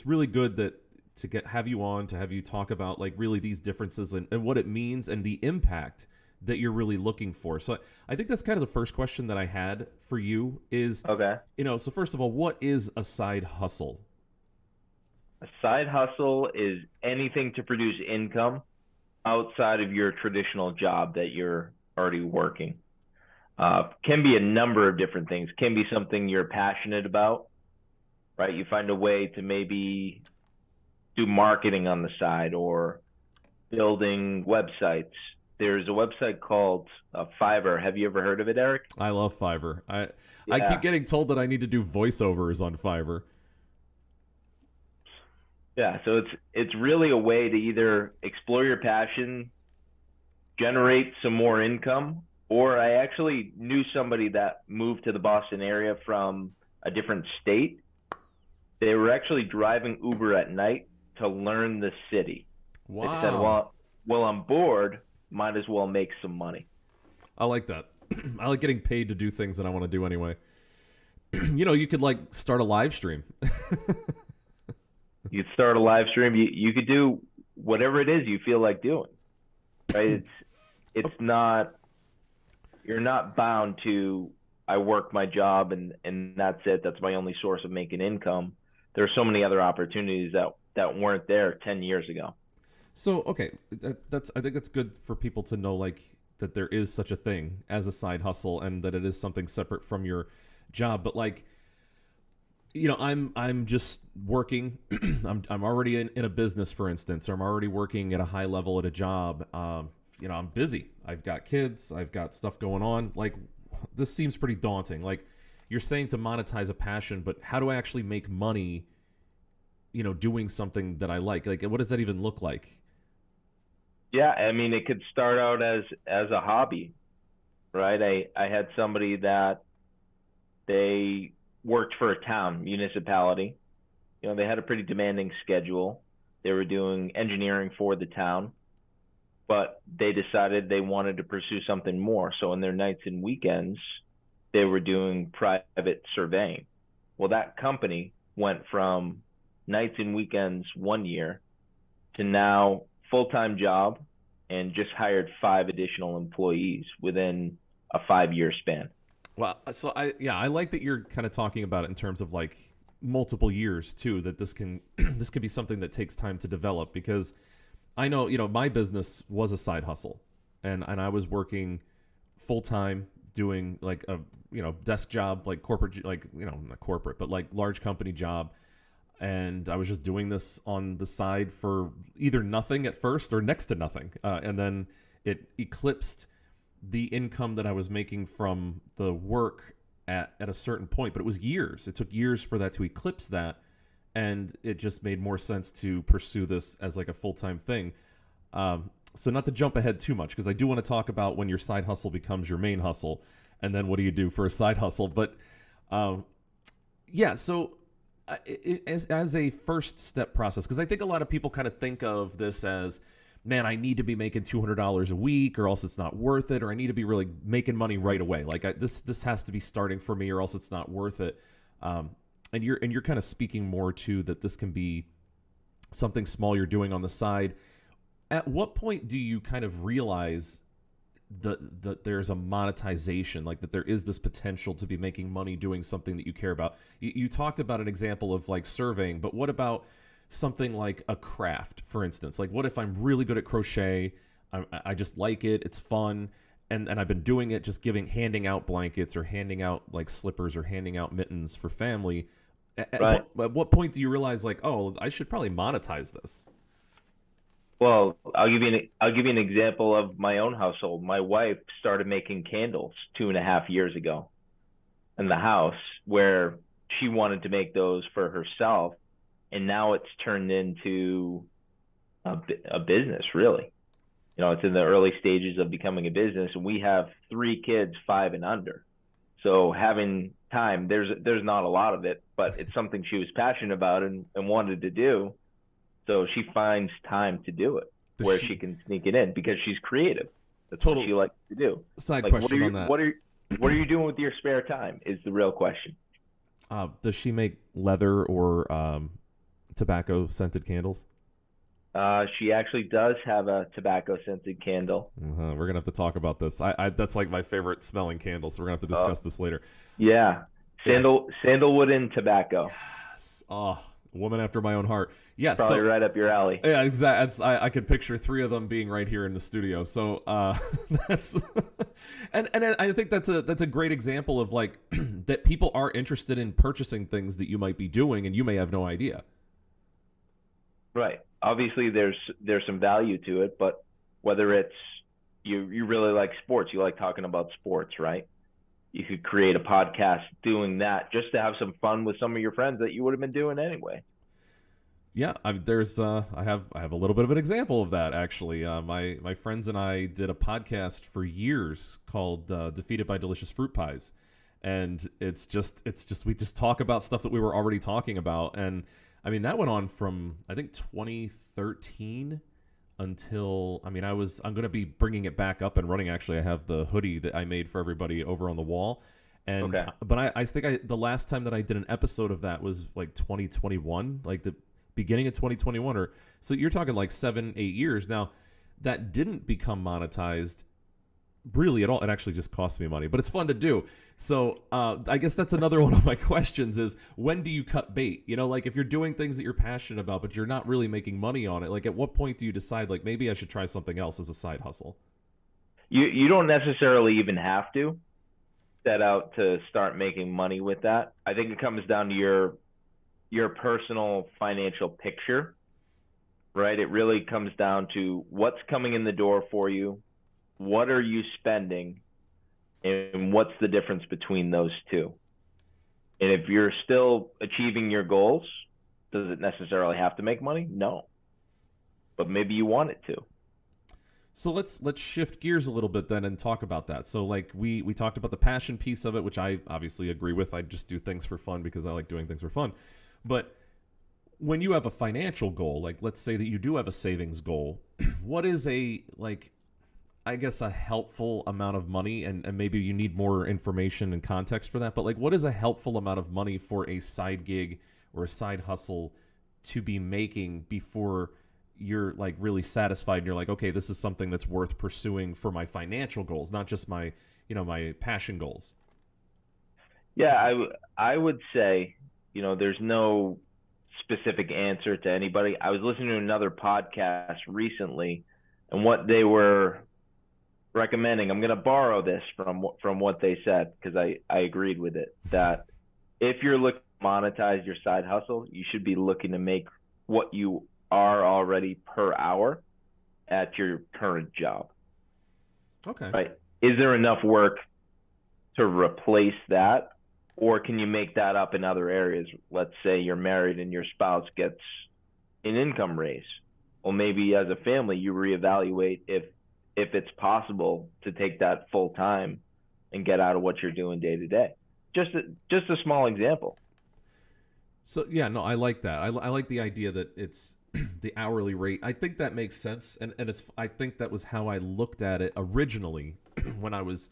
really good to have you on, to have you talk about like really these differences and what it means and the impact that you're really looking for. So I think that's kind of the first question that I had for you is, Okay. so first of all, what is a side hustle? A side hustle is anything to produce income outside of your traditional job that you're already working. Can be a number of different things. Can be something you're passionate about, right? You find a way to maybe do marketing on the side or building websites. There's a website called Fiverr. Have you ever heard of it, Eric? I love Fiverr. I keep Yeah. getting told that I need to do voiceovers on Fiverr. Yeah, so it's really a way to either explore your passion, generate some more income, or I actually knew somebody that moved to the Boston area from a different state. They were actually driving Uber at night to learn the city. They said, Wow. well, I'm bored, might as well make some money. I like that. I like getting paid to do things that I want to do anyway. You could like start a live stream. You could start a live stream. You could do whatever it is you feel like doing, right? It's not you're not bound to I work my job and that's it. That's my only source of making income. There are so many other opportunities that weren't there 10 years ago. So okay, that's I think that's good for people to know like that there is such a thing as a side hustle and that it is something separate from your job. But like I'm just working. I'm already in a business, for instance, or I'm already working at a high level at a job. I'm busy. I've got kids. I've got stuff going on. Like this seems pretty daunting. Like you're saying to monetize a passion, but how do I actually make money? Doing something that I like. Like what does that even look like? Yeah, I mean it could start out as a hobby, right? I had somebody that they worked for a town municipality. They had a pretty demanding schedule. They were doing engineering for the town, but they decided they wanted to pursue something more. So in their nights and weekends, they were doing private surveying. Well, that company went from nights and weekends one year to now full-time job and just hired 5 additional employees within a 5-year span. Well, so I like that you're kind of talking about it in terms of like multiple years too. That this can this could be something that takes time to develop because I know my business was a side hustle, and I was working full time doing like a desk job like corporate like not corporate but like large company job, and I was just doing this on the side for either nothing at first or next to nothing, and then it eclipsed the income that I was making from the work at a certain point. But it was years. It took years for that to eclipse that, and it just made more sense to pursue this as like a full time thing. So not to jump ahead too much because I do want to talk about when your side hustle becomes your main hustle, and then what do you do for a side hustle? But yeah, so as a first step process, because I think a lot of people kind of think of this as, man, I need to be making $200 a week, or else it's not worth it, or I need to be really making money right away. Like this has to be starting for me, or else it's not worth it. And you're kind of speaking more to that this can be something small you're doing on the side. At what point do you kind of realize that there's a monetization, like that there is this potential to be making money doing something that you care about? You talked about an example of like surveying, but what about something like a craft, for instance? Like what if I'm really good at crochet, I just like it, it's fun, and I've been doing it, just handing out blankets or handing out like slippers or handing out mittens for family. Right. At what point do you realize like, oh, I should probably monetize this? Well, I'll give you an example of my own household. My wife started making candles 2.5 years ago in the house where she wanted to make those for herself, and now it's turned into a business. Really, it's in the early stages of becoming a business, and we have 3 kids, 5 and under. So having time, there's not a lot of it, but it's something she was passionate about and wanted to do. So she finds time to do it Does where she she can sneak it in because she's creative. That's what total she likes to do. side Like, what are question you on that? what are you doing with your spare time is the real question. Does she make leather or tobacco scented candles? She actually does have a tobacco scented candle. We're gonna have to talk about this. That's like my favorite smelling candle, so we're gonna have to discuss this later. Yeah, Yeah. sandalwood and tobacco. Yes. Oh, woman after my own heart. Yes. Probably right up your alley. Yeah, exactly. I could picture 3 of them being right here in the studio. So that's and I think that's a great example of like that people are interested in purchasing things that you might be doing and you may have no idea. Right. Obviously, there's some value to it, but whether it's you really like sports, you like talking about sports, right? You could create a podcast doing that just to have some fun with some of your friends that you would have been doing anyway. Yeah, I have a little bit of an example of that actually. My friends and I did a podcast for years called "Defeated by Delicious Fruit Pies," and it's just we just talk about stuff that we were already talking about, and I mean that went on from I think 2013 until I'm going to be bringing it back up and running. Actually, I have the hoodie that I made for everybody over on the wall. And Okay. but I think the last time that I did an episode of that was like 2021, like the beginning of 2021, or so you're talking like 7-8 years now. That didn't become monetized really at all. It actually just cost me money, but it's fun to do. So I guess that's another one of my questions is when do you cut bait? You know, like if you're doing things that you're passionate about but you're not really making money on it, like at what point do you decide like maybe I should try something else as a side hustle? You don't necessarily even have to set out to start making money with that. I think it comes down to your personal financial picture, right? It really comes down to what's coming in the door for you, what are you spending, and what's the difference between those two. And if you're still achieving your goals, does it necessarily have to make money? No. But maybe you want it to. So let's shift gears a little bit then and talk about that. So like we talked about the passion piece of it, which I obviously agree with. I just do things for fun because I like doing things for fun. But when you have a financial goal, like let's say that you do have a savings goal, what is I guess a helpful amount of money, and maybe you need more information and context for that, but like what is a helpful amount of money for a side gig or a side hustle to be making before you're like really satisfied and you're like, okay, this is something that's worth pursuing for my financial goals, not just my, my passion goals? Yeah, I would say, there's no specific answer to anybody. I was listening to another podcast recently, and what they were recommending, I'm going to borrow this from what they said because I agreed with it, that if you're looking to monetize your side hustle, you should be looking to make what you are already per hour at your current job. Okay. Right. Is there enough work to replace that? Or can you make that up in other areas? Let's say you're married and your spouse gets an income raise. Well, maybe as a family, you reevaluate if it's possible to take that full time and get out of what you're doing day to day. Just a small example. So yeah, no, I like that. I like the idea that it's the hourly rate. I think that makes sense, and I think that was how I looked at it originally when I was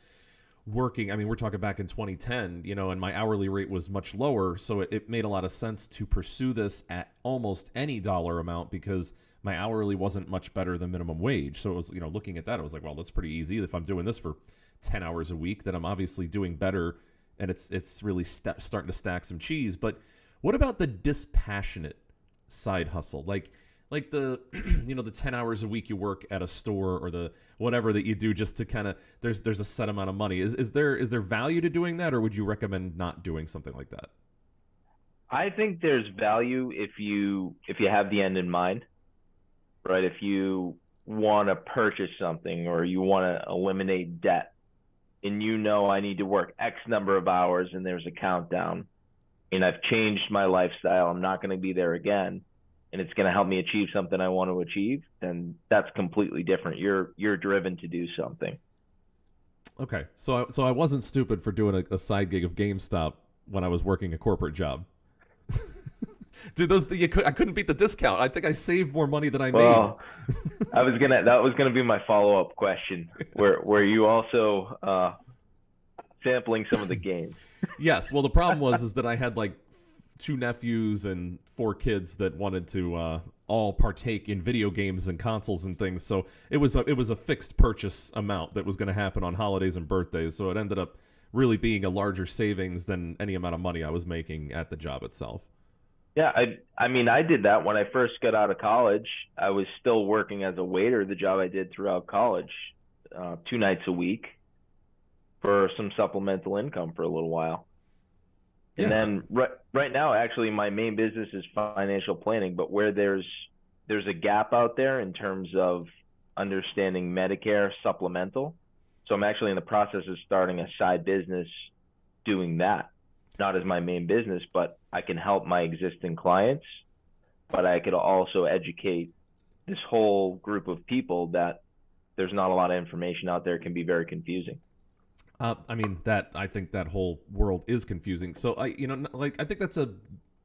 working. I mean, we're talking back in 2010, and my hourly rate was much lower, so it made a lot of sense to pursue this at almost any dollar amount because my hourly wasn't much better than minimum wage. So it was, looking at that, I was like, well, that's pretty easy. If I'm doing this for 10 hours a week, then I'm obviously doing better, and it's really starting to stack some cheese. But what about the dispassionate side hustle? Like the the 10 hours a week you work at a store or the whatever that you do just to kind of there's a set amount of money. Is there value to doing that, or would you recommend not doing something like that? I think there's value if you have the end in mind, right? If you want to purchase something or you want to eliminate debt and I need to work X number of hours and there's a countdown and I've changed my lifestyle, I'm not going to be there again, and it's going to help me achieve something I want to achieve, then that's completely different. You're driven to do something. Okay, so I wasn't stupid for doing a side gig of GameStop when I was working a corporate job. Dude, I couldn't beat the discount. I think I saved more money than I made. Well, that was gonna be my follow-up question. Were you also sampling some of the games? Yes. Well, the problem is that I had like two nephews and four kids that wanted to all partake in video games and consoles and things. So it was a fixed purchase amount that was going to happen on holidays and birthdays. So it ended up really being a larger savings than any amount of money I was making at the job itself. Yeah, I mean, I did that when I first got out of college. I was still working as a waiter, the job I did throughout college, 2 nights a week for some supplemental income for a little while. And then right now, actually, my main business is financial planning, but where there's a gap out there in terms of understanding Medicare supplemental. So I'm actually in the process of starting a side business doing that, not as my main business, but I can help my existing clients, but I could also educate this whole group of people that there's not a lot of information out there. It can be very confusing. I mean, I think that whole world is confusing. So I think that's an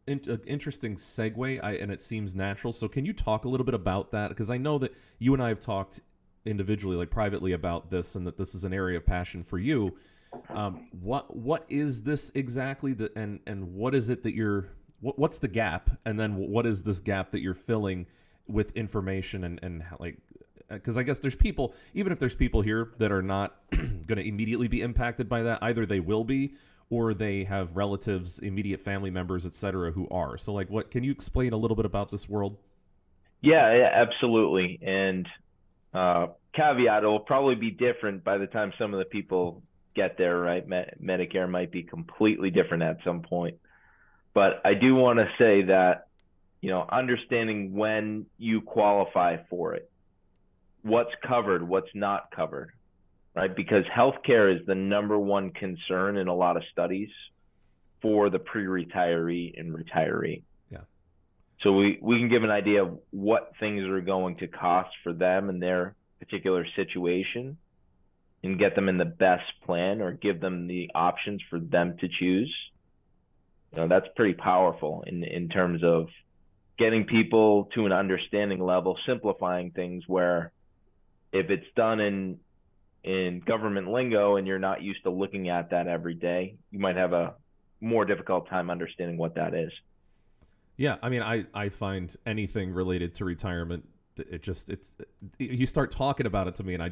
interesting segue, and it seems natural. So can you talk a little bit about that? Because I know that you and I have talked individually, like privately, about this, and that this is an area of passion for you. What is this exactly? And what is it that what's the gap? And then what is this gap that you're filling with information and like? Because I guess there's people, even if there's people here that are not going to immediately be impacted by that, either they will be or they have relatives, immediate family members, et cetera, who are. So like, can you explain a little bit about this world? Yeah, absolutely. And caveat, it will probably be different by the time some of the people get there, right? Medicare might be completely different at some point. But I do want to say that, understanding when you qualify for it, what's covered, what's not covered, right? Because healthcare is the number one concern in a lot of studies for the pre-retiree and retiree. Yeah. So we can give an idea of what things are going to cost for them and their particular situation and get them in the best plan or give them the options for them to choose. That's pretty powerful in terms of getting people to an understanding level, simplifying things where if it's done in government lingo and you're not used to looking at that every day, you might have a more difficult time understanding what that is. Yeah, I mean, I find anything related to retirement, you start talking about it to me and I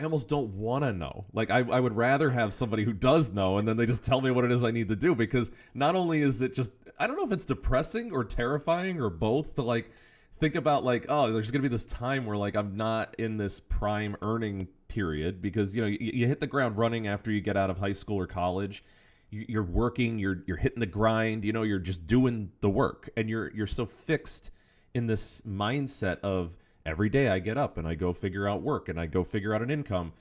almost don't want to know. Like I would rather have somebody who does know and then they just tell me what it is I need to do, because not only is it just, I don't know if it's depressing or terrifying or both to like think about like, oh, there's going to be this time where like I'm not in this prime earning period, because you hit the ground running after you get out of high school or college. You're working, you're hitting the grind, you're just doing the work, and you're so fixed in this mindset of every day I get up and I go figure out work and I go figure out an income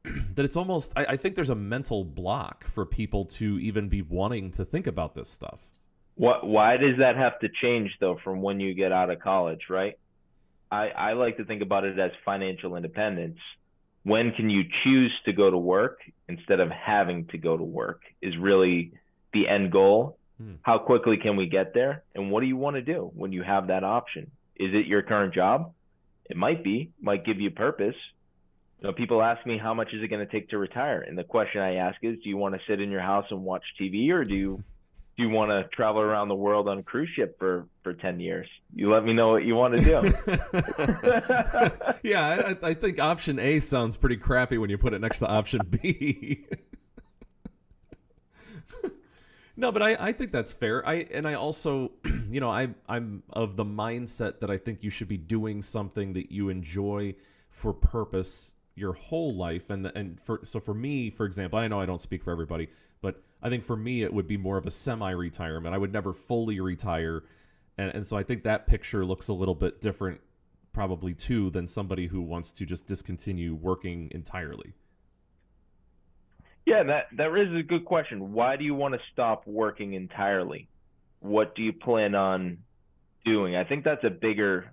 that it's almost, I think there's a mental block for people to even be wanting to think about this stuff. Why does that have to change though from when you get out of college, right? I like to think about it as financial independence. When can you choose to go to work instead of having to go to work is really the end goal. How quickly can we get there? And what do you want to do when you have that option? Is it your current job? It might give you purpose. People ask me, how much is it going to take to retire? And the question I ask is, do you want to sit in your house and watch TV, or do you want to travel around the world on a cruise ship for 10 years? You let me know what you want to do. Yeah, I think option A sounds pretty crappy when you put it next to option B. No, but I think that's fair. I also, I'm of the mindset that I think you should be doing something that you enjoy for purpose your whole life. So for me, for example, I know I don't speak for everybody, but I think for me it would be more of a semi-retirement. I would never fully retire, and so I think that picture looks a little bit different, probably too, than somebody who wants to just discontinue working entirely. Yeah, that is a good question. Why do you want to stop working entirely? What do you plan on doing? I think that's a bigger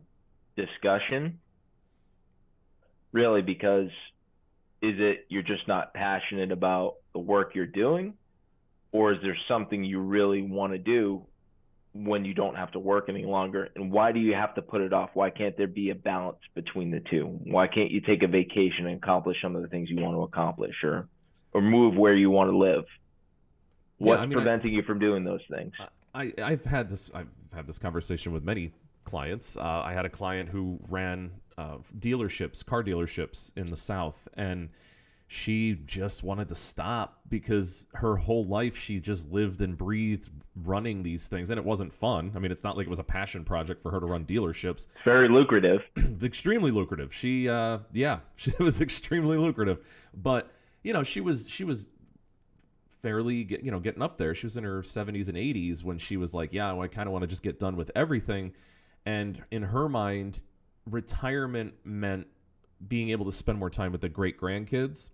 discussion, really, because is it you're just not passionate about the work you're doing, or is there something you really want to do when you don't have to work any longer? And why do you have to put it off? Why can't there be a balance between the two? Why can't you take a vacation and accomplish some of the things you want to accomplish, or move where you want to live? Yeah, What's I mean, preventing you from doing those things? I've had this conversation with many clients. I had a client who ran dealerships, car dealerships in the South, and she just wanted to stop because her whole life she just lived and breathed running these things, and it wasn't fun. I mean, it's not like it was a passion project for her to run dealerships. It's very lucrative. Extremely lucrative. She was extremely lucrative, but she was fairly getting up there. She was in her 70s and 80s when she was like, yeah, well, I kind of want to just get done with everything. And in her mind, retirement meant being able to spend more time with the great grandkids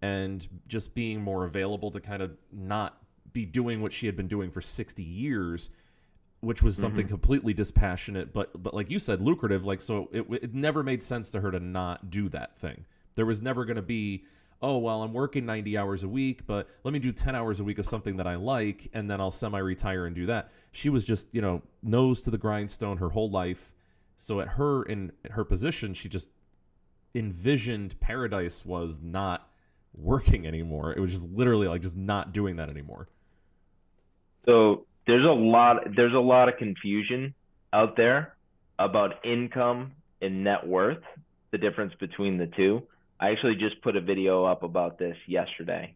and just being more available to kind of not be doing what she had been doing for 60 years, which was something completely dispassionate, but like you said, lucrative. Like, so it never made sense to her to not do that thing. There was never going to be, oh, well, I'm working 90 hours a week, but let me do 10 hours a week of something that I like, and then I'll semi-retire and do that. She was just, nose to the grindstone her whole life. So in her position, she just envisioned paradise was not working anymore. It was just literally like just not doing that anymore. So there's a lot of confusion out there about income and net worth, the difference between the two. I actually just put a video up about this yesterday.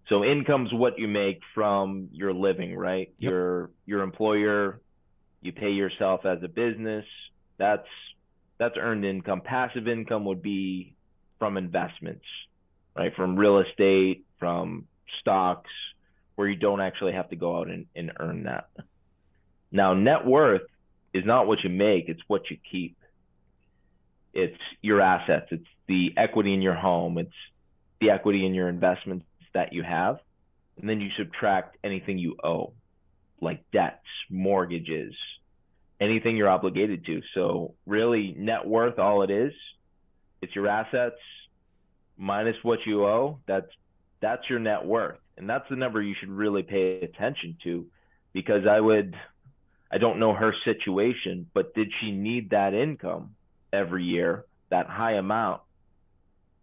So income's what you make from your living, right? Yep. Your employer, you pay yourself as a business. That's earned income. Passive income would be from investments, right? From real estate, from stocks, where you don't actually have to go out and earn that. Now, net worth is not what you make, it's what you keep. It's your assets. It's the equity in your home. It's the equity in your investments that you have. And then you subtract anything you owe, like debts, mortgages, anything you're obligated to. So really, net worth, all it is, it's your assets minus what you owe. That's your net worth. And that's the number you should really pay attention to, because I don't know her situation, but did she need that income every year, that high amount,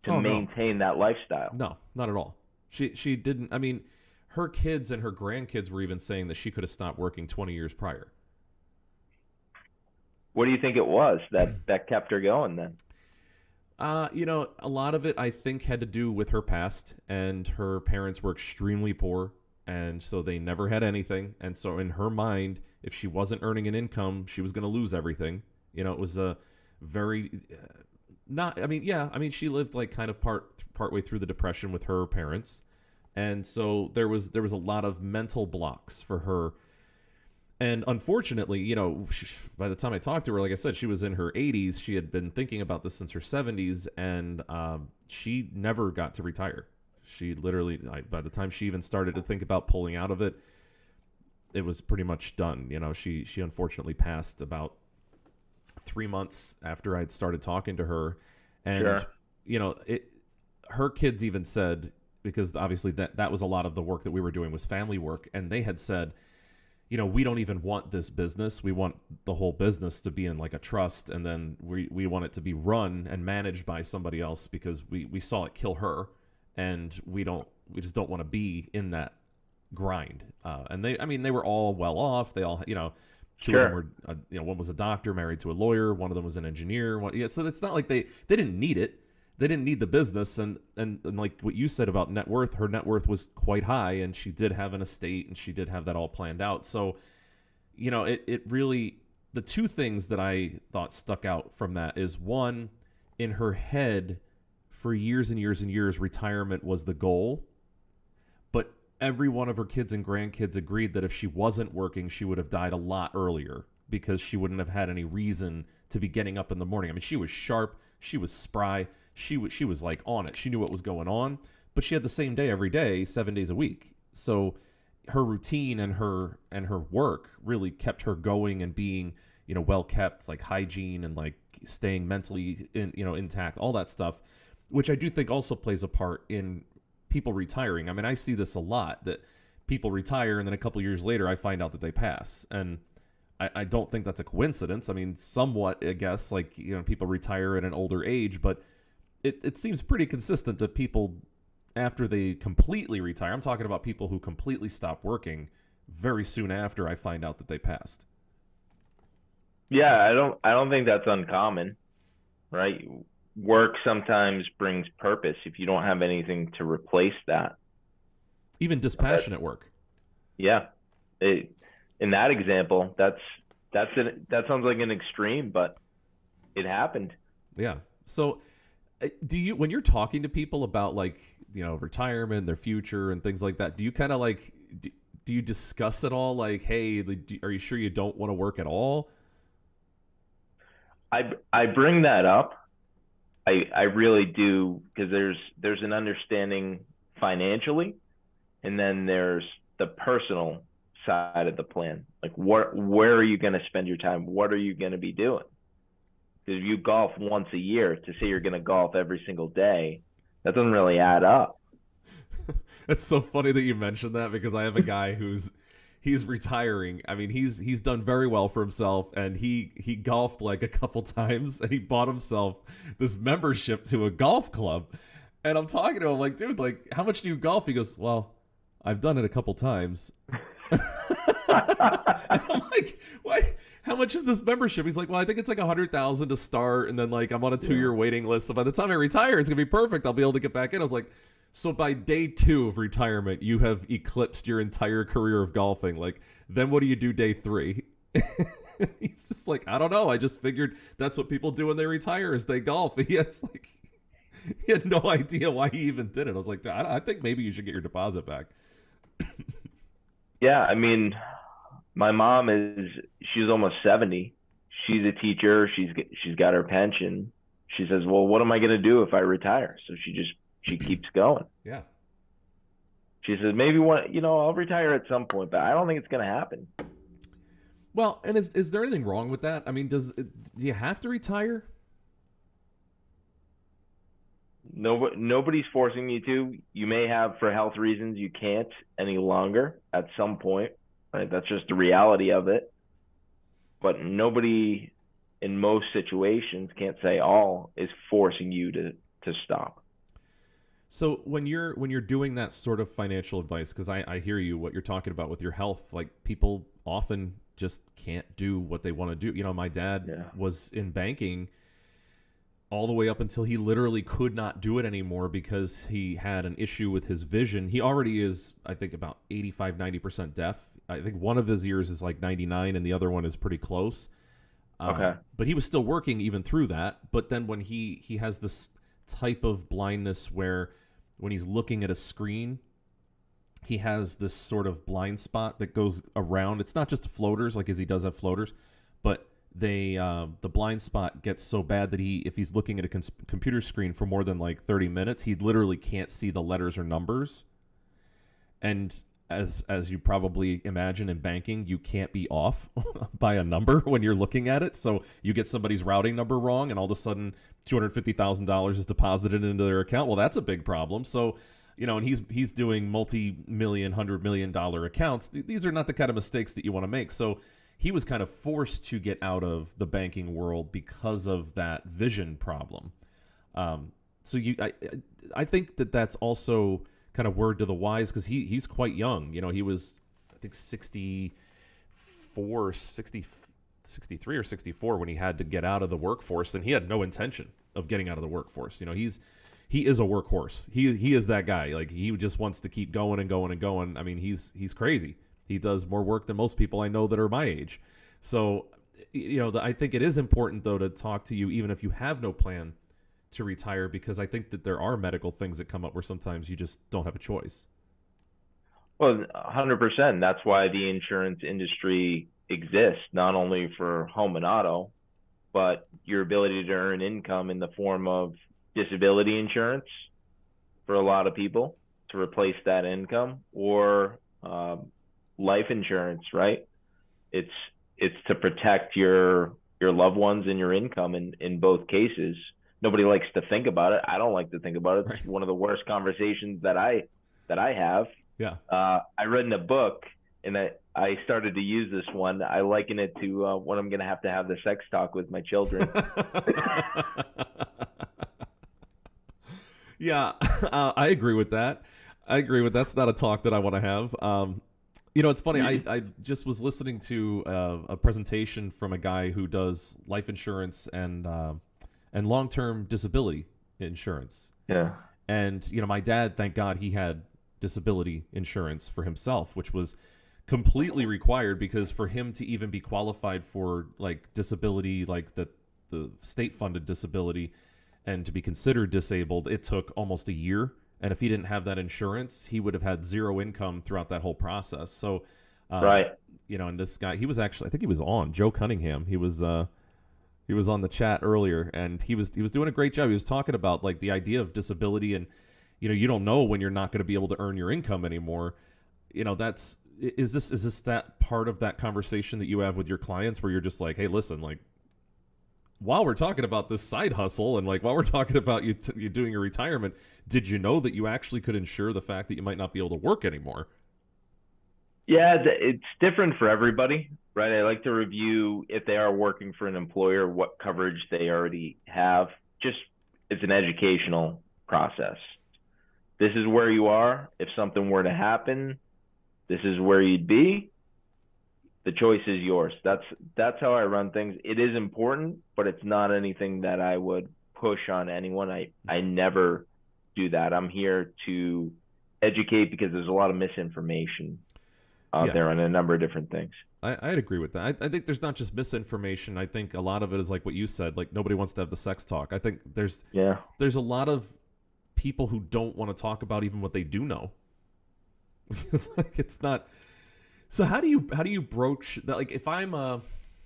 to maintain that lifestyle? No, not at all. She didn't. I mean, her kids and her grandkids were even saying that she could have stopped working 20 years prior. What do you think it was that kept her going then? A lot of it I think had to do with her past, and her parents were extremely poor, and so they never had anything. And so in her mind, if she wasn't earning an income, she was going to lose everything. It was a very she lived like kind of partway through the Depression with her parents, and so there was a lot of mental blocks for her. And unfortunately, by the time I talked to her, like I said, she was in her 80s. She had been thinking about this since her 70s, and she never got to retire. She literally, by the time she even started to think about pulling out of it, it was pretty much done. She unfortunately passed about 3 months after I'd started talking to her. And, Sure. Her kids even said, because obviously that was a lot of the work that we were doing was family work, and they had said, we don't even want this business. We want the whole business to be in like a trust, and then we want it to be run and managed by somebody else, because we saw it kill her, and we just don't want to be in that grind. And they were all well off. They all, two Sure. of them were, one was a doctor married to a lawyer. One of them was an engineer. So it's not like they didn't need it. They didn't need the business, and like what you said about net worth, her net worth was quite high, and she did have an estate, and she did have that all planned out. So, it really, the two things that I thought stuck out from that is, one, in her head, for years and years and years, retirement was the goal, but every one of her kids and grandkids agreed that if she wasn't working, she would have died a lot earlier, because she wouldn't have had any reason to be getting up in the morning. I mean, she was sharp, she was spry. She was like on it. She knew what was going on, but she had the same day every day, 7 days a week. So her routine and her work really kept her going and being, well kept, like hygiene and like staying mentally intact, all that stuff, which I do think also plays a part in people retiring. I mean, I see this a lot, that people retire and then a couple years later I find out that they pass, and I don't think that's a coincidence. I mean, somewhat, I guess, like, people retire at an older age, but it seems pretty consistent that people after they completely retire. I'm talking about people who completely stop working very soon after I find out that they passed. Yeah, I don't think that's uncommon, right? Work sometimes brings purpose if you don't have anything to replace that. Even That dispassionate work. yeah. It, in that example, that sounds like an extreme, but it happened. Yeah. So do you, when you're talking to people about like, retirement, their future and things like that, do you kind of like, do you discuss it all? Like, hey, are you sure you don't want to work at all? I bring that up. I really do because there's an understanding financially, and then there's the personal side of the plan. Like, where are you going to spend your time? What are you going to be doing? Because if you golf once a year, to say you're going to golf every single day, that doesn't really add up. It's so funny that you mentioned that because I have a guy he's retiring. I mean, he's done very well for himself, and he golfed like a couple times, and he bought himself this membership to a golf club. And I'm talking to him like, dude, like, how much do you golf? He goes, well, I've done it a couple times. And I'm like, why? How much is this membership? He's like, well, I think it's like 100,000 to start, and then like I'm on a 2-year waiting list. So by the time I retire, it's gonna be perfect. I'll be able to get back in. I was like, so by day 2 of retirement, you have eclipsed your entire career of golfing. Like, then what do you do day 3? He's just like, I don't know. I just figured that's what people do when they retire is they golf. He had no idea why he even did it. I was like, I think maybe you should get your deposit back. Yeah, I mean, my mom she's almost 70. She's a teacher. She's got her pension. She says, "Well, what am I going to do if I retire?" So she keeps going. Yeah. She says, "Maybe I'll retire at some point, but I don't think it's going to happen." Well, and is there anything wrong with that? I mean, do you have to retire? Nobody's forcing you to. You may have, for health reasons, you can't any longer at some point, right? That's just the reality of it. But nobody in most situations, can't say all, is forcing you to stop. So when you're doing that sort of financial advice, because I hear you, what you're talking about with your health, like people often just can't do what they want to do. My dad was in banking all the way up until he literally could not do it anymore because he had an issue with his vision. He already is, I think, about 85-90% deaf. I think one of his ears is like 99 and the other one is pretty close. Okay. But he was still working even through that. But then when he has this type of blindness where when he's looking at a screen, he has this sort of blind spot that goes around. It's not just floaters, like as he does have floaters, but the blind spot gets so bad that if he's looking at a computer screen for more than like 30 minutes, he literally can't see the letters or numbers. And as you probably imagine in banking, you can't be off by a number when you're looking at it. So you get somebody's routing number wrong, and all of a sudden $250,000 is deposited into their account. Well, that's a big problem. So, and he's doing multi-million, $100 million accounts. These are not the kind of mistakes that you want to make. So he was kind of forced to get out of the banking world because of that vision problem. So I think that's also kind of word to the wise because he's quite young. He was, I think, 63 or 64 when he had to get out of the workforce, and he had no intention of getting out of the workforce. He is a workhorse. He is that guy. Like, he just wants to keep going and going and going. I mean, he's crazy. He does more work than most people I know that are my age. So, I think it is important, though, to talk to you, even if you have no plan to retire, because I think that there are medical things that come up where sometimes you just don't have a choice. Well, 100%. That's why the insurance industry exists, not only for home and auto, but your ability to earn income in the form of disability insurance for a lot of people to replace that income, or life insurance, right? It's to protect your loved ones and your income in both cases. Nobody likes to think about it. I don't like to think about it. It's one of the worst conversations that I have. Yeah. I read in a book, and I started to use this one. I liken it to when I'm going to have the sex talk with my children. Yeah, I agree with that. I agree with that's not a talk that I want to have. It's funny. I just was listening to a presentation from a guy who does life insurance and long term disability insurance. Yeah. And my dad, thank God, he had disability insurance for himself, which was completely required because for him to even be qualified for like disability, like the state funded disability, and to be considered disabled, it took almost a year. And if he didn't have that insurance, he would have had zero income throughout that whole process. So, Right. And this guy, he was actually, I think he was on Joe Cunningham. He was on the chat earlier, and he was doing a great job. He was talking about like the idea of disability, and you don't know when you're not going to be able to earn your income anymore. That's is this that part of that conversation that you have with your clients where you're just like, hey, listen, like, while we're talking about this side hustle and like while we're talking about you doing your retirement, did you know that you actually could insure the fact that you might not be able to work anymore? Yeah, it's different for everybody, right? I like to review if they are working for an employer, what coverage they already have. Just it's an educational process. This is where you are. If something were to happen, this is where you'd be. The choice is yours. That's how I run things. It is important, but it's not anything that I would push on anyone. I never do that. I'm here to educate because there's a lot of misinformation out there on a number of different things. I'd agree with that. I think there's not just misinformation. I think a lot of it is like what you said. Like nobody wants to have the sex talk. I think there's a lot of people who don't want to talk about even what they do know. It's not. So how do you broach that? Like if I'm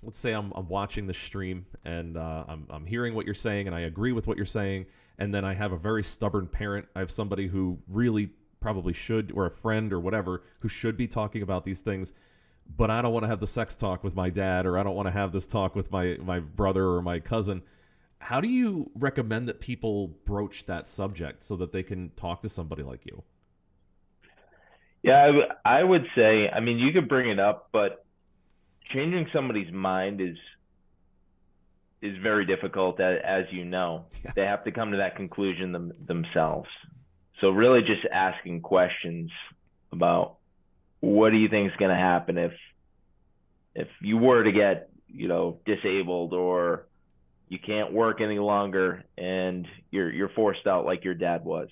let's say I'm watching the stream and I'm hearing what you're saying and I agree with what you're saying, and then I have a very stubborn parent. I have somebody who really probably should, or a friend or whatever, who should be talking about these things, but I don't want to have the sex talk with my dad, or I don't want to have this talk with my brother or my cousin. How do you recommend that people broach that subject so that they can talk to somebody like you? Yeah, I would say, I mean, you could bring it up, but changing somebody's mind is very difficult, as you know. Yeah. They have to come to that conclusion themselves. So really just asking questions about what do you think is going to happen if you were to get, disabled, or you can't work any longer and you're forced out like your dad was.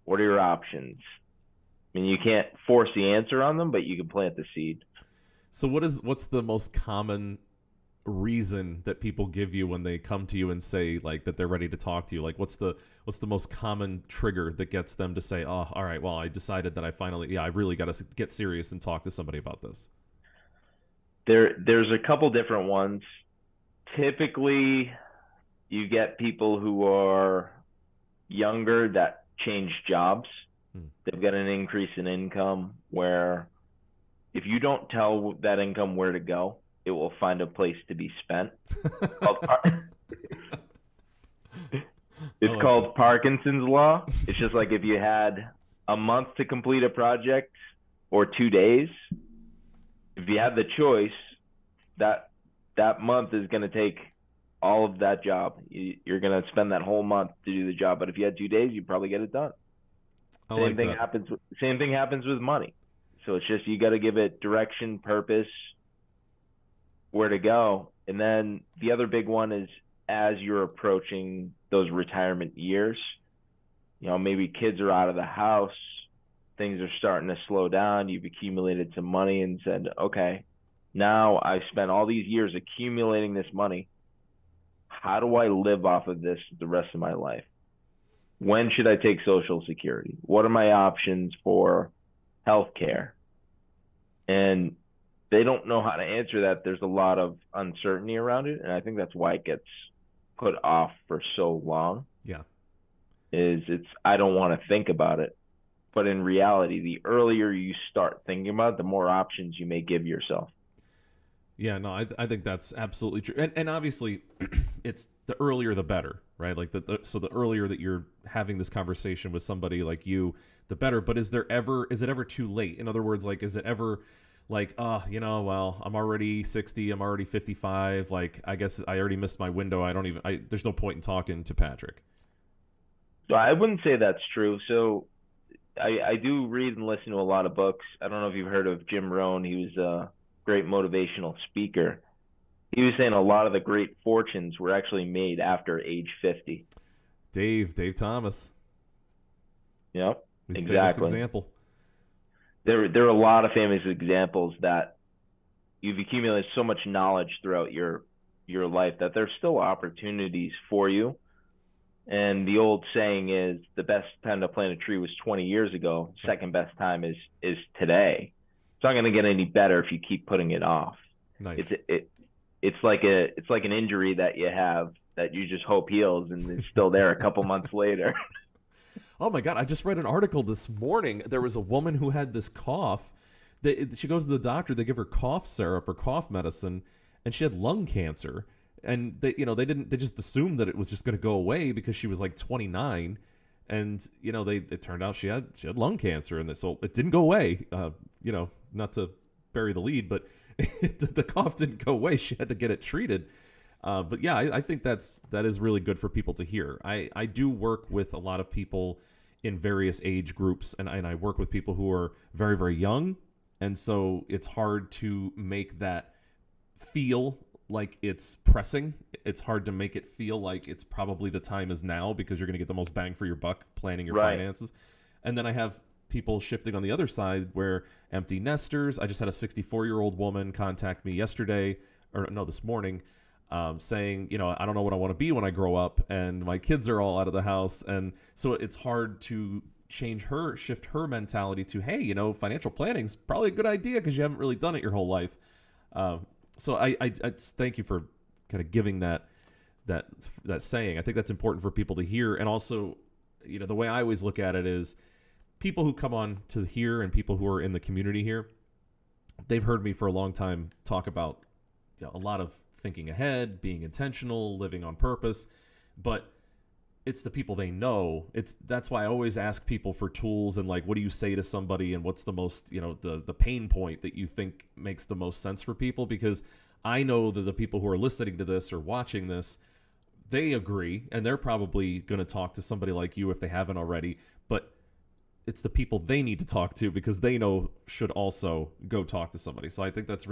What are your options? I mean, you can't force the answer on them, but you can plant the seed. So what's the most common reason that people give you when they come to you and say like that they're ready to talk to you? Like what's the most common trigger that gets them to say, oh, all right, well, I decided that I really got to get serious and talk to somebody about this? There's a couple different ones. Typically, you get people who are younger that change jobs. They've got an increase in income where if you don't tell that income where to go, it will find a place to be spent. It's called Parkinson's law. It's just like if you had a month to complete a project or 2 days, if you have the choice, that month is going to take all of that job. You're going to spend that whole month to do the job. But if you had 2 days, you'd probably get it done. Same thing happens with money. So it's just you got to give it direction, purpose, where to go. And then the other big one is as you're approaching those retirement years, maybe kids are out of the house, things are starting to slow down, you've accumulated some money and said, okay, now I've spent all these years accumulating this money. How do I live off of this the rest of my life? When should I take Social Security? What are my options for health care? And they don't know how to answer that. There's a lot of uncertainty around it. And I think that's why it gets put off for so long. Yeah. I don't want to think about it. But in reality, the earlier you start thinking about it, the more options you may give yourself. Yeah, no, I think that's absolutely true. And obviously, it's the earlier the better, right? Like so the earlier that you're having this conversation with somebody like you, the better. But is it ever too late? In other words, like, is it ever like, well, I'm already 60, I'm already 55. Like, I guess I already missed my window. There's no point in talking to Patrick. So I wouldn't say that's true. So I do read and listen to a lot of books. I don't know if you've heard of Jim Rohn. He was a great motivational speaker. He was saying a lot of the great fortunes were actually made after age 50. Dave Thomas, Yep, he's a famous exactly. example. There are a lot of famous examples that you've accumulated so much knowledge throughout your life that there's still opportunities for you. And the old saying is the best time to plant a tree was 20 years ago. Yep. Second best time is today. It's not going to get any better if you keep putting it off. It's Nice. it's like an injury that you have that you just hope heals and it's still there a couple months later. Oh my God! I just read an article this morning. There was a woman who had this cough. She goes to the doctor. They give her cough syrup or cough medicine, and she had lung cancer. And they just assumed that it was just going to go away because she was like 29, and it turned out she had lung cancer, and so it didn't go away. Not to bury the lead, but the cough didn't go away. She had to get it treated. But yeah, I think that is really good for people to hear. I do work with a lot of people in various age groups, and I work with people who are very, very young. And so it's hard to make that feel like it's pressing. It's hard to make it feel like it's probably the time is now because you're going to get the most bang for your buck planning your Right. finances. And then I have people shifting on the other side where empty nesters. I just had a 64-year-old woman contact me yesterday, or no, this morning, saying, I don't know what I want to be when I grow up, and my kids are all out of the house, and so it's hard to shift her mentality to, hey, financial planning is probably a good idea because you haven't really done it your whole life. So I thank you for kind of giving that that saying. I think that's important for people to hear, and also, the way I always look at it is people who come on to here and people who are in the community here, they've heard me for a long time talk about a lot of thinking ahead, being intentional, living on purpose, but it's the people they know. That's why I always ask people for tools and like, what do you say to somebody, and what's the most, the pain point that you think makes the most sense for people, because I know that the people who are listening to this or watching this, they agree, and they're probably going to talk to somebody like you if they haven't already, but it's the people they need to talk to because they know should also go talk to somebody. So I think that's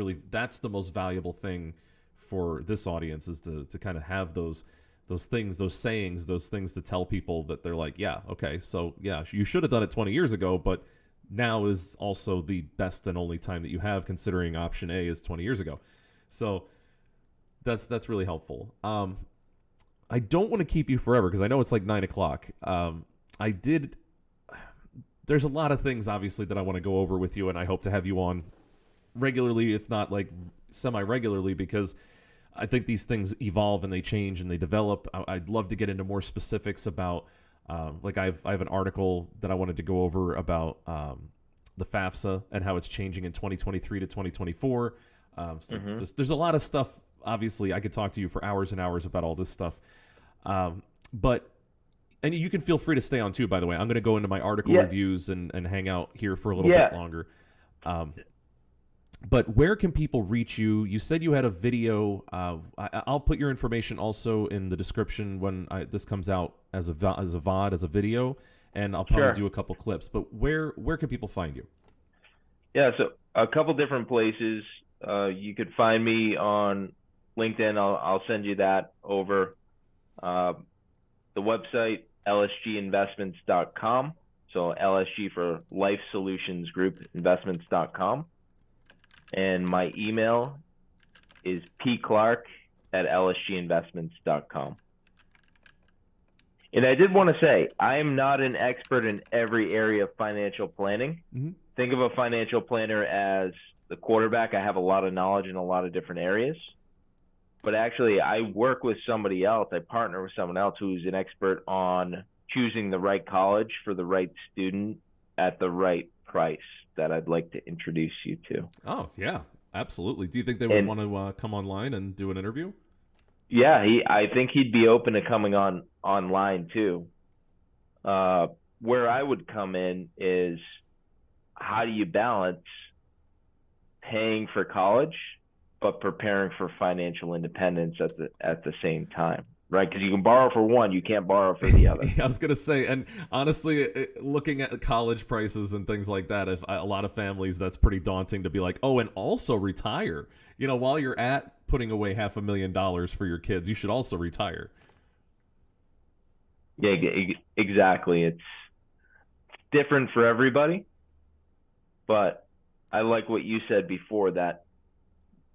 the most valuable thing for this audience, is to kind of have those things, those sayings, those things to tell people that they're like, yeah, okay, so yeah, you should have done it 20 years ago, but now is also the best and only time that you have, considering option A is 20 years ago. So that's really helpful. I don't want to keep you forever because I know it's like 9 o'clock. I did There's a lot of things obviously that I want to go over with you, and I hope to have you on regularly, if not like semi-regularly, because I think these things evolve and they change and they develop. I'd love to get into more specifics about, like I have an article that I wanted to go over about the FAFSA and how it's changing in 2023 to 2024. So Mm-hmm. there's a lot of stuff. Obviously, I could talk to you for hours and hours about all this stuff. But and you can feel free to stay on too, by the way. I'm going to go into my article Yeah. reviews and hang out here for a little bit Yeah. longer. But where can people reach you? You said you had a video. I'll put your information also in the description when this comes out as a VOD, as a video, and I'll probably Sure. do a couple clips. But where can people find you? Yeah. So a couple different places. You could find me on LinkedIn. I'll send you that over. Uh, the website lsginvestments.com. So LSG for Life Solutions Group Investments.com. And my email is pclark@lsginvestments.com. And I did want to say, I am not an expert in every area of financial planning. Mm-hmm. Think of a financial planner as the quarterback. I have a lot of knowledge in a lot of different areas. But actually, I work with somebody else. I partner with someone else who's an expert on choosing the right college for the right student at the right price that I'd like to introduce you to. Oh yeah, absolutely. Do you think they would And want to come online and do an interview? yeah, I think he'd be open to coming on online too. Where I would come in is, how do you balance paying for college but preparing for financial independence at the same time, right? Because you can borrow for one, you can't borrow for the other. I was gonna say, and honestly, looking at college prices and things like that, if a lot of families, that's pretty daunting to be like, oh, and also retire. While you're at putting away $500,000 for your kids, you should also retire. Yeah, exactly. It's different for everybody, but I like what you said before, that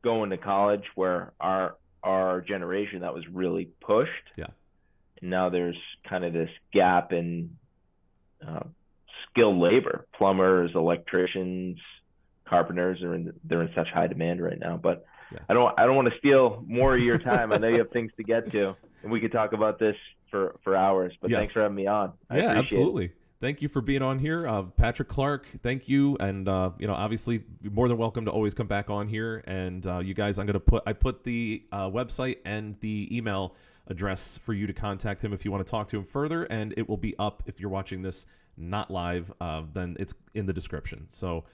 going to college, where our generation, that was really pushed. Yeah. And now there's kind of this gap in skilled labor. Plumbers, electricians, carpenters they're in such high demand right now. But Yeah. I don't want to steal more of your time. I know you have things to get to, and we could talk about this for hours. But Yes. thanks for having me on. I Yeah, appreciate absolutely. it. Thank you for being on here, Patrick Clark. Thank you, and obviously, you're more than welcome to always come back on here. And you guys, I put the website and the email address for you to contact him if you want to talk to him further, and it will be up if you're watching this not live. Then it's in the description. So,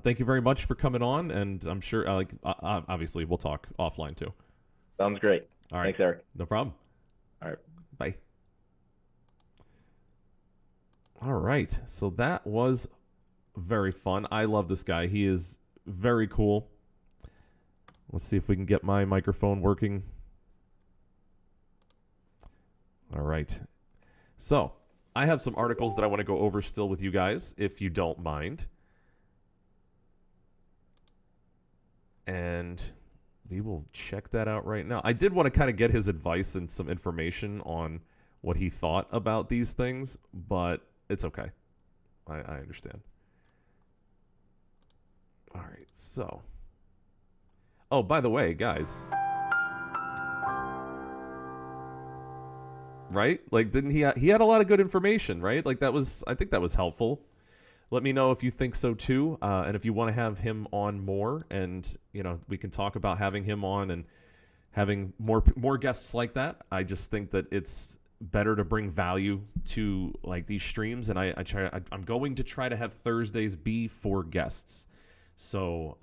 thank you very much for coming on, and I'm sure, obviously, we'll talk offline too. Sounds great. All right, thanks, Eric. No problem. All right, bye. All right, so that was very fun. I love this guy. He is very cool. Let's see if we can get my microphone working. All right. So I have some articles that I want to go over still with you guys, if you don't mind. And we will check that out right now. I did want to kind of get his advice and some information on what he thought about these things, but it's okay. I understand. All right, so. Oh, by the way, guys. Right? Like, didn't he had a lot of good information, right? Like, I think that was helpful. Let me know if you think so too, and if you want to have him on more, and we can talk about having him on and having more guests like that. I just think that it's better to bring value to like these streams, and I'm going to try to have Thursdays be for guests. So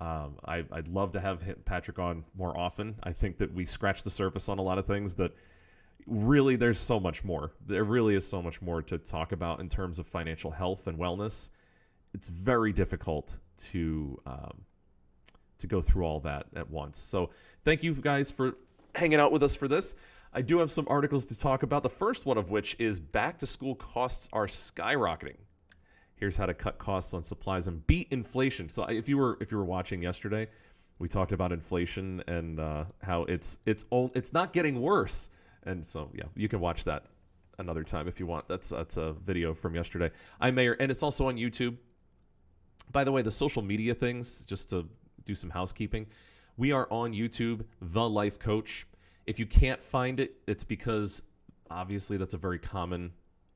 I'd love to have Patrick on more often. I think that we scratched the surface on a lot of things that really there's so much more. There really is so much more to talk about in terms of financial health and wellness. It's very difficult to go through all that at once. So thank you guys for hanging out with us for this. I do have some articles to talk about, the first one of which is back to school costs are skyrocketing. Here's how to cut costs on supplies and beat inflation. So if you were watching yesterday, we talked about inflation and how it's not getting worse. And so yeah, you can watch that another time if you want. That's a video from yesterday. And it's also on YouTube. By the way, the social media things, just to do some housekeeping, we are on YouTube, The Life Coach. If you can't find it, it's because obviously that's a very common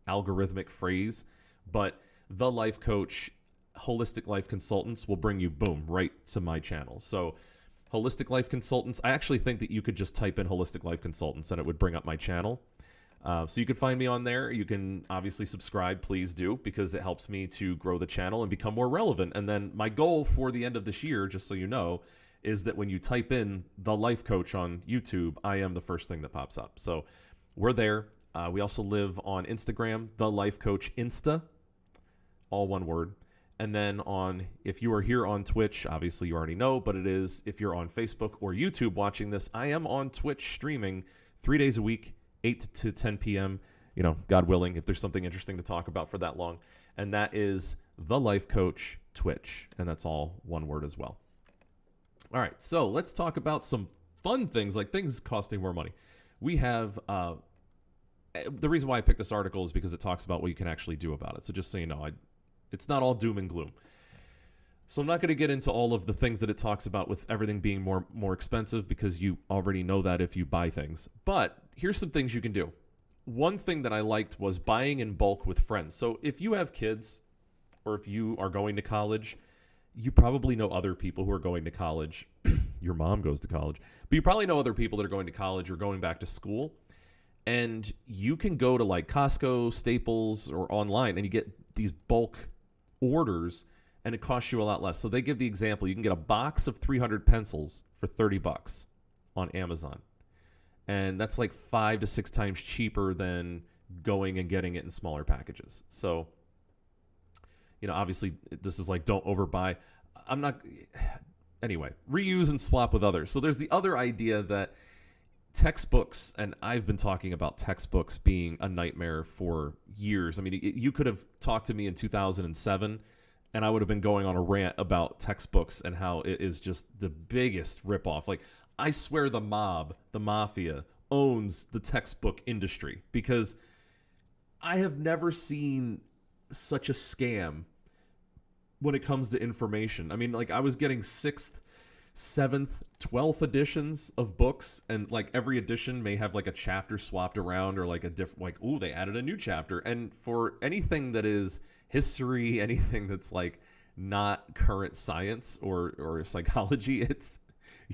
algorithmic phrase, but The Life Coach, Holistic Life Consultants will bring you, boom, right to my channel. So Holistic Life Consultants, I actually think that you could just type in Holistic Life Consultants and it would bring up my channel. So you can find me on there. You can obviously subscribe, please do, because it helps me to grow the channel and become more relevant. And then my goal for the end of this year, just so you know, is that when you type in The Life Coach on YouTube, I am the first thing that pops up. So we're there. We also live on Instagram, The Life Coach Insta, all one word. And then if you are here on Twitch, obviously you already know, but it is, if you're on Facebook or YouTube watching this, I am on Twitch streaming 3 days a week, 8 to 10 p.m., God willing, if there's something interesting to talk about for that long. And that is The Life Coach Twitch. And that's all one word as well. All right, so let's talk about some fun things, like things costing more money. We have, the reason why I picked this article is because it talks about what you can actually do about it. So just so you know, it's not all doom and gloom. So I'm not going to get into all of the things that it talks about with everything being more expensive, because you already know that if you buy things. But here's some things you can do. One thing that I liked was buying in bulk with friends. So if you have kids, or if you are going to college, you probably know other people who are going to college. Your mom goes to college. But you probably know other people that are going to college or going back to school. And you can go to like Costco, Staples, or online, and you get these bulk orders, and it costs you a lot less. So they give the example. You can get a box of 300 pencils for $30 on Amazon. and that's like 5 to 6 times cheaper than going and getting it in smaller packages. So, obviously this is like, don't overbuy. I'm not. Anyway, reuse and swap with others. So there's the other idea that textbooks, and I've been talking about textbooks being a nightmare for years. I mean, you could have talked to me in 2007 and I would have been going on a rant about textbooks and how it is just the biggest ripoff. Like, I swear the mafia owns the textbook industry, because I have never seen such a scam when it comes to information. I mean, like, I was getting 6th, 7th, 12th editions of books, and like every edition may have like a chapter swapped around, or like a different, like, ooh, they added a new chapter. And for anything that is history, anything that's like not current science or psychology, it's,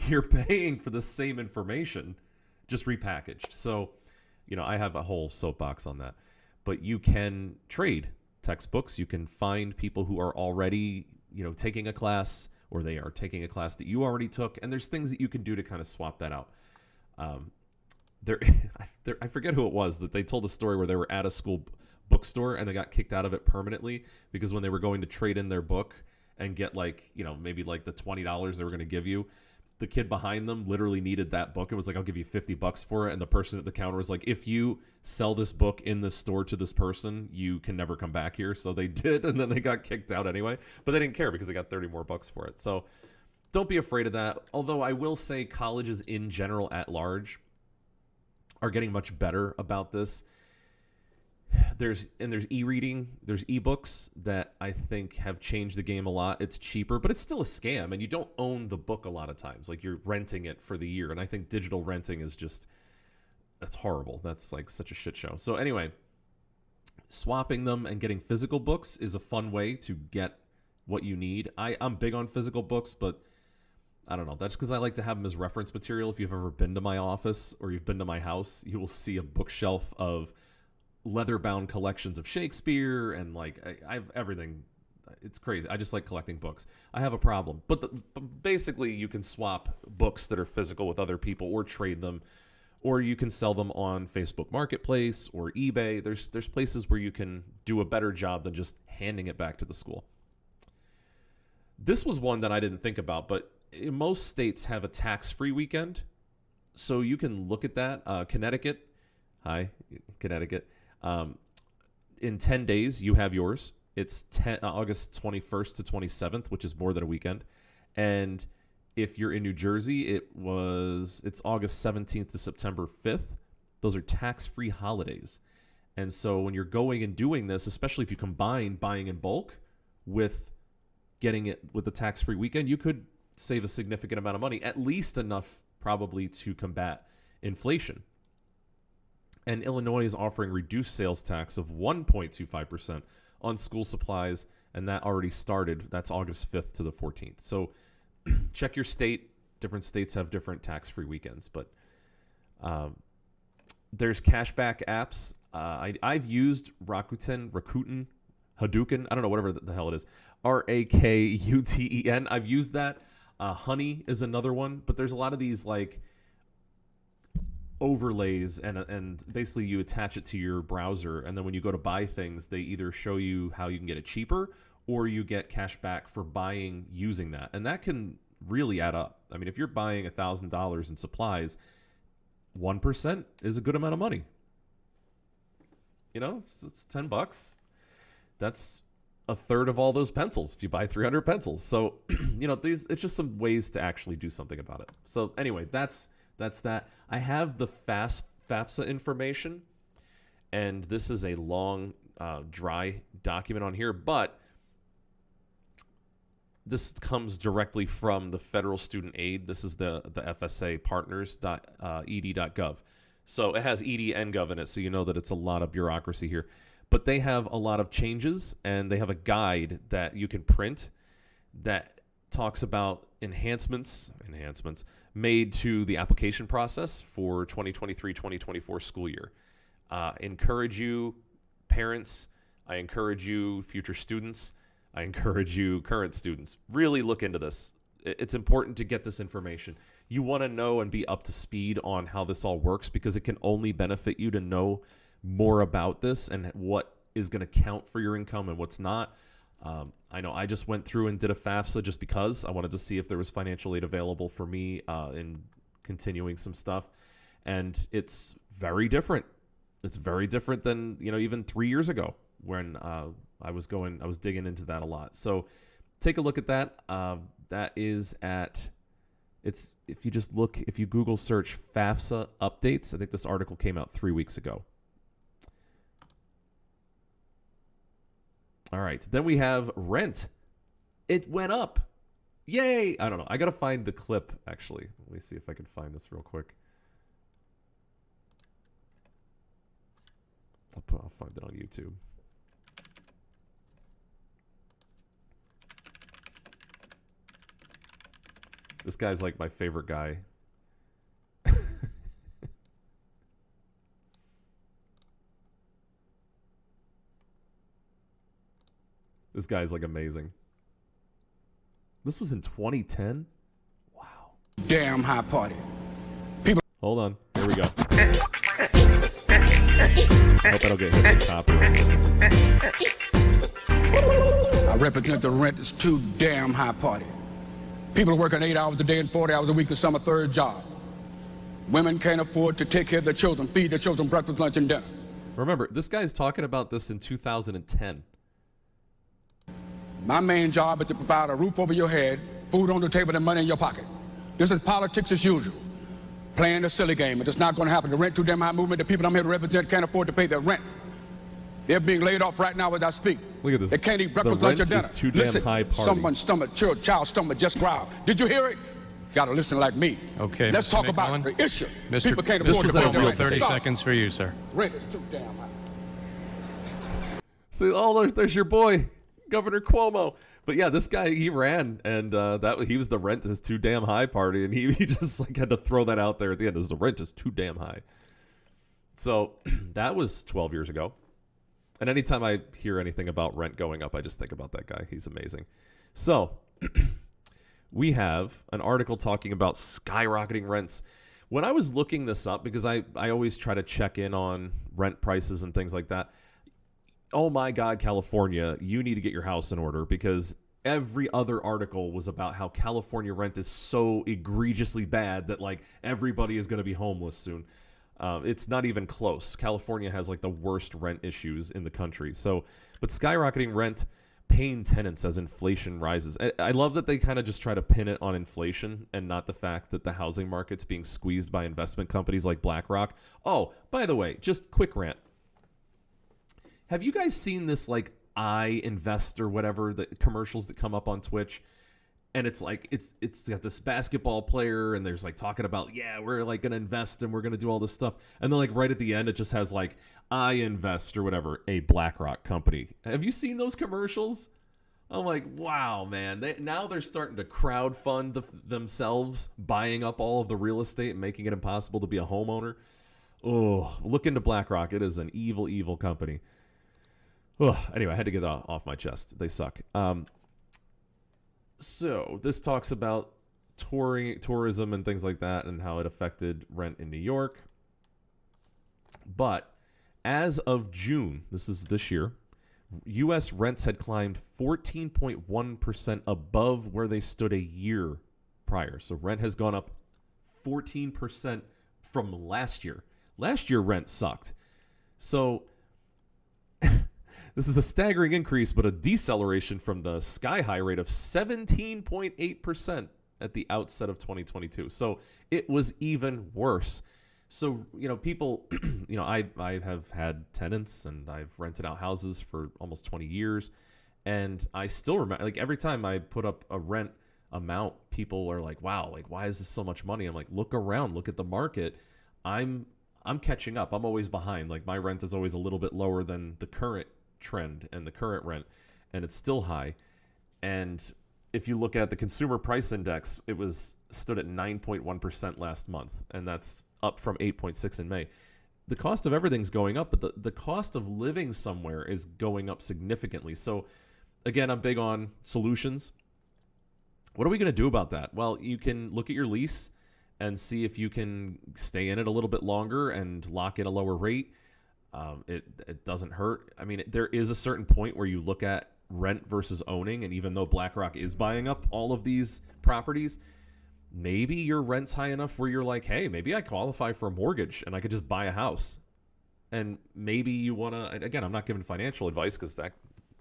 you're paying for the same information, just repackaged. So, I have a whole soapbox on that. But you can trade textbooks. You can find people who are already, taking a class, or they are taking a class that you already took, and there's things that you can do to kind of swap that out. I forget who it was that they told a story where they were at a school bookstore and they got kicked out of it permanently, because when they were going to trade in their book and get like, maybe like the $20 they were going to give you, the kid behind them literally needed that book. It was like, I'll give you $50 for it. And the person at the counter was like, if you sell this book in this store to this person, you can never come back here. So they did, and then they got kicked out anyway. But they didn't care because they got 30 more bucks for it. So don't be afraid of that. Although I will say colleges in general at large are getting much better about this. There's e-reading, there's ebooks that I think have changed the game a lot. It's cheaper, but it's still a scam, and you don't own the book a lot of times. Like, you're renting it for the year, and I think digital renting is just, that's horrible. That's like such a shit show. So anyway, swapping them and getting physical books is a fun way to get what you need. I'm big on physical books, but I don't know. That's because I like to have them as reference material. If you've ever been to my office or you've been to my house, you will see a bookshelf of leather-bound collections of Shakespeare, and like I have everything. It's crazy. I just like collecting books. I have a problem, but basically you can swap books that are physical with other people, or trade them, or you can sell them on Facebook Marketplace or eBay. There's places where you can do a better job than just handing it back to the school. This was one that I didn't think about, but most states have a tax-free weekend, so you can look at that. Connecticut, hi, Connecticut. In 10 days, you have yours. It's August 21st to 27th, which is more than a weekend. And if you're in New Jersey, it's August 17th to September 5th. Those are tax-free holidays. And so when you're going and doing this, especially if you combine buying in bulk with getting it with the tax-free weekend, you could save a significant amount of money, at least enough probably to combat inflation. And Illinois is offering reduced sales tax of 1.25% on school supplies, and that already started. That's August 5th to the 14th. So check your state. Different states have different tax-free weekends, but there's cashback apps. I've used Rakuten, Hadouken. I don't know, whatever the hell it is. Rakuten. I've used that. Honey is another one, but there's a lot of these like overlays, and basically you attach it to your browser, and then when you go to buy things, they either show you how you can get it cheaper, or you get cash back for buying using that, and that can really add up. I mean, if you're buying $1,000 in supplies, 1% is a good amount of money. It's $10. That's a third of all those pencils if you buy 300 pencils. So it's just some ways to actually do something about it. So anyway, that's that. I have the FAFSA information, and this is a long, dry document on here, but this comes directly from the federal student aid. This is the FSA partners.ed.gov. So it has ed and gov in it, so you know that it's a lot of bureaucracy here. But they have a lot of changes, and they have a guide that you can print that talks about enhancements made to the application process for 2023-2024 school year. Encourage you, parents. I encourage you, future students. I encourage you, current students. Really look into this. It's important to get this information. you want to know and be up to speed on how this all works, because it can only benefit you to know more about this and what is going to count for your income and what's not. I know I just went through and did a FAFSA just because I wanted to see if there was financial aid available for me in continuing some stuff. And it's very different. It's very different than, even 3 years ago when I was digging into that a lot. So take a look at that. That is if you Google search FAFSA updates, I think this article came out 3 weeks ago. All right. Then we have rent. It went up. Yay. I don't know. I got to find the clip, actually. Let me see if I can find this real quick. I'll find it on YouTube. This guy's like my favorite guy. This guy's like amazing. This was in 2010? Wow. Damn high party. Hold on. Here we go. I hope I don't get hit with copyright. I represent the rent is too damn high party. People are working 8 hours a day and 40 hours a week, and some a third job. Women can't afford to take care of their children, feed their children breakfast, lunch, and dinner. Remember, this guy's talking about this in 2010. My main job is to provide a roof over your head, food on the table, and money in your pocket. This is politics as usual. Playing a silly game, and it's not going to happen. The rent too damn high movement, the people I'm here to represent can't afford to pay their rent. They're being laid off right now as I speak. Look at this. They can't eat breakfast, The lunch, or rent dinner. is too damn high party. Someone's stomach, child's stomach just growled. Did you hear it? Gotta listen like me. Okay, Let's Mr. talk McMillan. about the issue. Mr. People can't This afford was to at pay a their real rent. 30 Stop. seconds for you, sir. Rent is too damn high. See, there's your boy, Governor Cuomo. But yeah, this guy, he ran, and he was the rent is too damn high party, and he just like had to throw that out there at the end. The rent is too damn high. So that was 12 years ago. And anytime I hear anything about rent going up, I just think about that guy. He's amazing. So we have an article talking about skyrocketing rents. When I was looking this up, because I always try to check in on rent prices and things like that. Oh my God, California, you need to get your house in order, because every other article was about how California rent is so egregiously bad that like everybody is going to be homeless soon. It's not even close. California has like the worst rent issues in the country. So, but skyrocketing rent, paying tenants as inflation rises. I love that they kind of just try to pin it on inflation and not the fact that the housing market's being squeezed by investment companies like BlackRock. Oh, by the way, just quick rant. Have you guys seen this like I Invest or whatever, the commercials that come up on Twitch? And it's like it's got this basketball player, and there's like talking about, yeah, we're like gonna invest and we're gonna do all this stuff, and then like right at the end it just has like I Invest or whatever, a BlackRock company. Have you seen those commercials? I'm like, wow, man. Now they're starting to crowdfund themselves, buying up all of the real estate and making it impossible to be a homeowner. Oh, look into BlackRock. It is an evil, evil company. Oh, anyway, I had to get that off my chest. They suck. So this talks about tourism and things like that and how it affected rent in New York. But as of June, this is this year, U.S. rents had climbed 14.1% above where they stood a year prior. So rent has gone up 14% from last year. Last year, rent sucked. So this is a staggering increase, but a deceleration from the sky-high rate of 17.8% at the outset of 2022. So it was even worse. So, people, I have had tenants and I've rented out houses for almost 20 years. And I still remember, like, every time I put up a rent amount, people are like, wow, like, why is this so much money? I'm like, look around, look at the market. I'm catching up. I'm always behind. Like, my rent is always a little bit lower than the current trend and the current rent, and it's still high. And if you look at the consumer price index, it stood at 9.1% last month, and that's up from 8.6 in May. The cost of everything's going up, but the cost of living somewhere is going up significantly. So again, I'm big on solutions. What are we going to do about that? Well, you can look at your lease and see if you can stay in it a little bit longer and lock in a lower rate. It doesn't hurt. I mean, there is a certain point where you look at rent versus owning, and even though BlackRock is buying up all of these properties, maybe your rent's high enough where you're like, hey, maybe I qualify for a mortgage and I could just buy a house. And maybe you want to, again, I'm not giving financial advice because that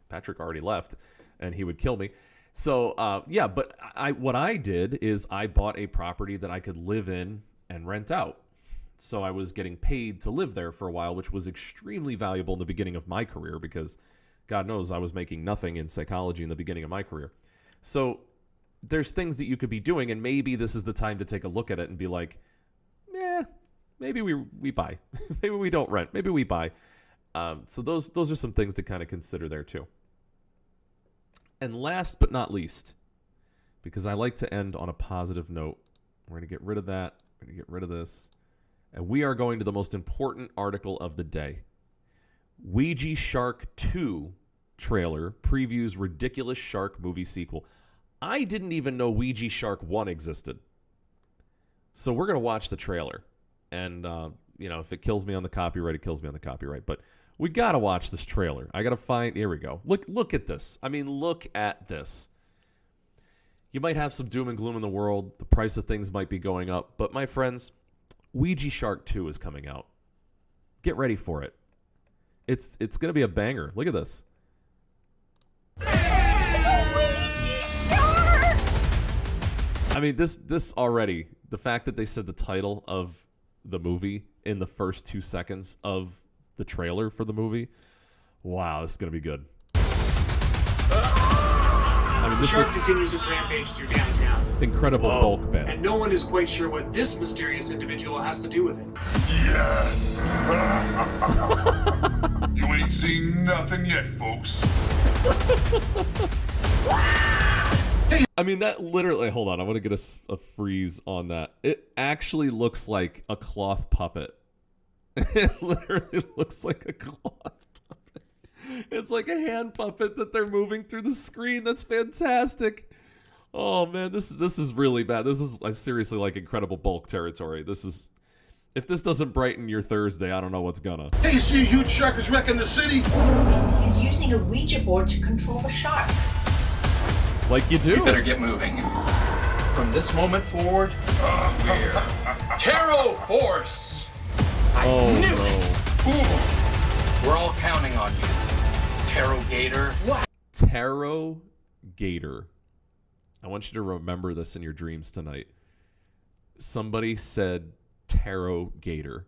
Patrick already left and he would kill me. So, yeah, but what I did is I bought a property that I could live in and rent out. So I was getting paid to live there for a while, which was extremely valuable in the beginning of my career because God knows I was making nothing in psychology in the beginning of my career. So there's things that you could be doing, and maybe this is the time to take a look at it and be like, maybe we buy. Maybe we don't rent. Maybe we buy. So those are some things to kind of consider there too. And last but not least, because I like to end on a positive note, we're going to get rid of that. We're going to get rid of this. And we are going to the most important article of the day. Ouija Shark 2 trailer previews ridiculous shark movie sequel. I didn't even know Ouija Shark 1 existed. So we're going to watch the trailer. And, if it kills me on the copyright, it kills me on the copyright. But we got to watch this trailer. I got to find... Here we go. Look at this. I mean, look at this. You might have some doom and gloom in the world. The price of things might be going up. But, my friends, Ouija Shark 2 is coming out. Get ready for it. It's going to be a banger. Look at this. I mean, this already, the fact that they said the title of the movie in the first 2 seconds of the trailer for the movie, wow, this is going to be good. I mean, The shark continues its rampage through downtown. Incredible bulk bed. And no one is quite sure what this mysterious individual has to do with it. Yes! You ain't seen nothing yet, folks. I mean, that literally... Hold on, I want to get a freeze on that. It actually looks like a cloth puppet. It literally looks like a cloth puppet. It's like a hand puppet that they're moving through the screen. That's fantastic. Oh, man, this is really bad. This is seriously like incredible bulk territory. This is... If this doesn't brighten your Thursday, I don't know what's gonna. Hey, you see a huge shark is wrecking the city? He's using a Ouija board to control the shark. Like you do. You better get moving. From this moment forward, we're Tarot Force! I knew it! Ooh. We're all counting on you. Tarot Gator. What? Tarot Gator. I want you to remember this in your dreams tonight. Somebody said Tarot Gator.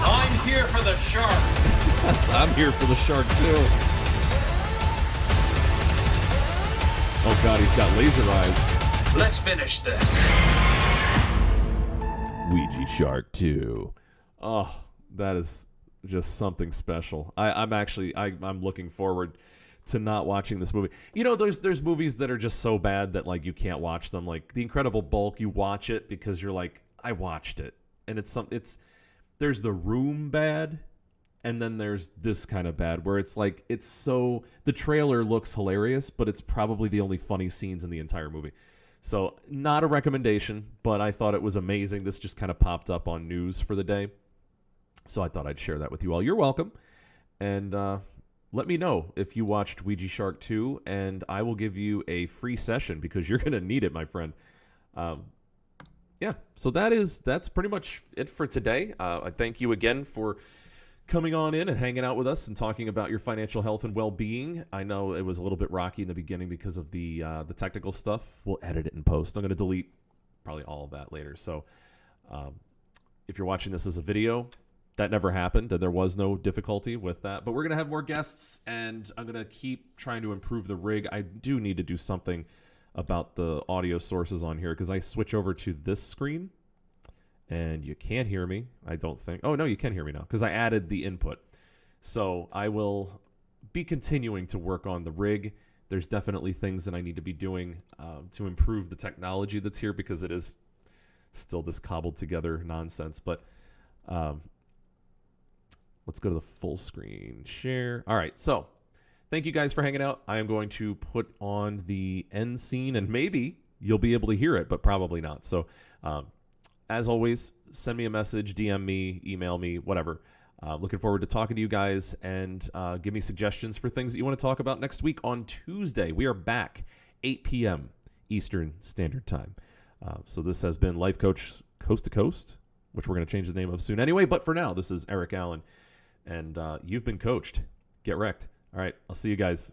I'm here for the shark. I'm here for the shark too. Oh God, he's got laser eyes. Let's finish this. Ouija Shark 2. Oh, that is just something special. I'm looking forward to not watching this movie. You know, there's movies that are just so bad that like you can't watch them. Like The Incredible Bulk, you watch it because you're like, I watched it, and there's The Room bad, and then there's this kind of bad where it's like the trailer looks hilarious, but it's probably the only funny scenes in the entire movie. So not a recommendation, but I thought it was amazing. This just kind of popped up on news for the day, so I thought I'd share that with you all. You're welcome, and let me know if you watched Ouija Shark 2, and I will give you a free session because you're going to need it, my friend. Yeah, so that's pretty much it for today. I thank you again for coming on in and hanging out with us and talking about your financial health and well-being. I know it was a little bit rocky in the beginning because of the technical stuff. We'll edit it in post. I'm going to delete probably all of that later. So if you're watching this as a video, that never happened, and there was no difficulty with that. But we're going to have more guests, and I'm going to keep trying to improve the rig. I do need to do something about the audio sources on here because I switch over to this screen, and you can't hear me, I don't think. Oh, no, you can hear me now because I added the input. So I will be continuing to work on the rig. There's definitely things that I need to be doing to improve the technology that's here because it is still this cobbled together nonsense. But let's go to the full screen share. All right, so thank you guys for hanging out. I am going to put on the end scene, and maybe you'll be able to hear it, but probably not. So, as always, send me a message, DM me, email me, whatever. Looking forward to talking to you guys, and give me suggestions for things that you want to talk about next week on Tuesday. We are back 8 p.m. Eastern Standard Time. So this has been Life Coach Coast to Coast, which we're going to change the name of soon anyway. But for now, this is Eric Allen, and you've been coached. Get wrecked. All right, I'll see you guys.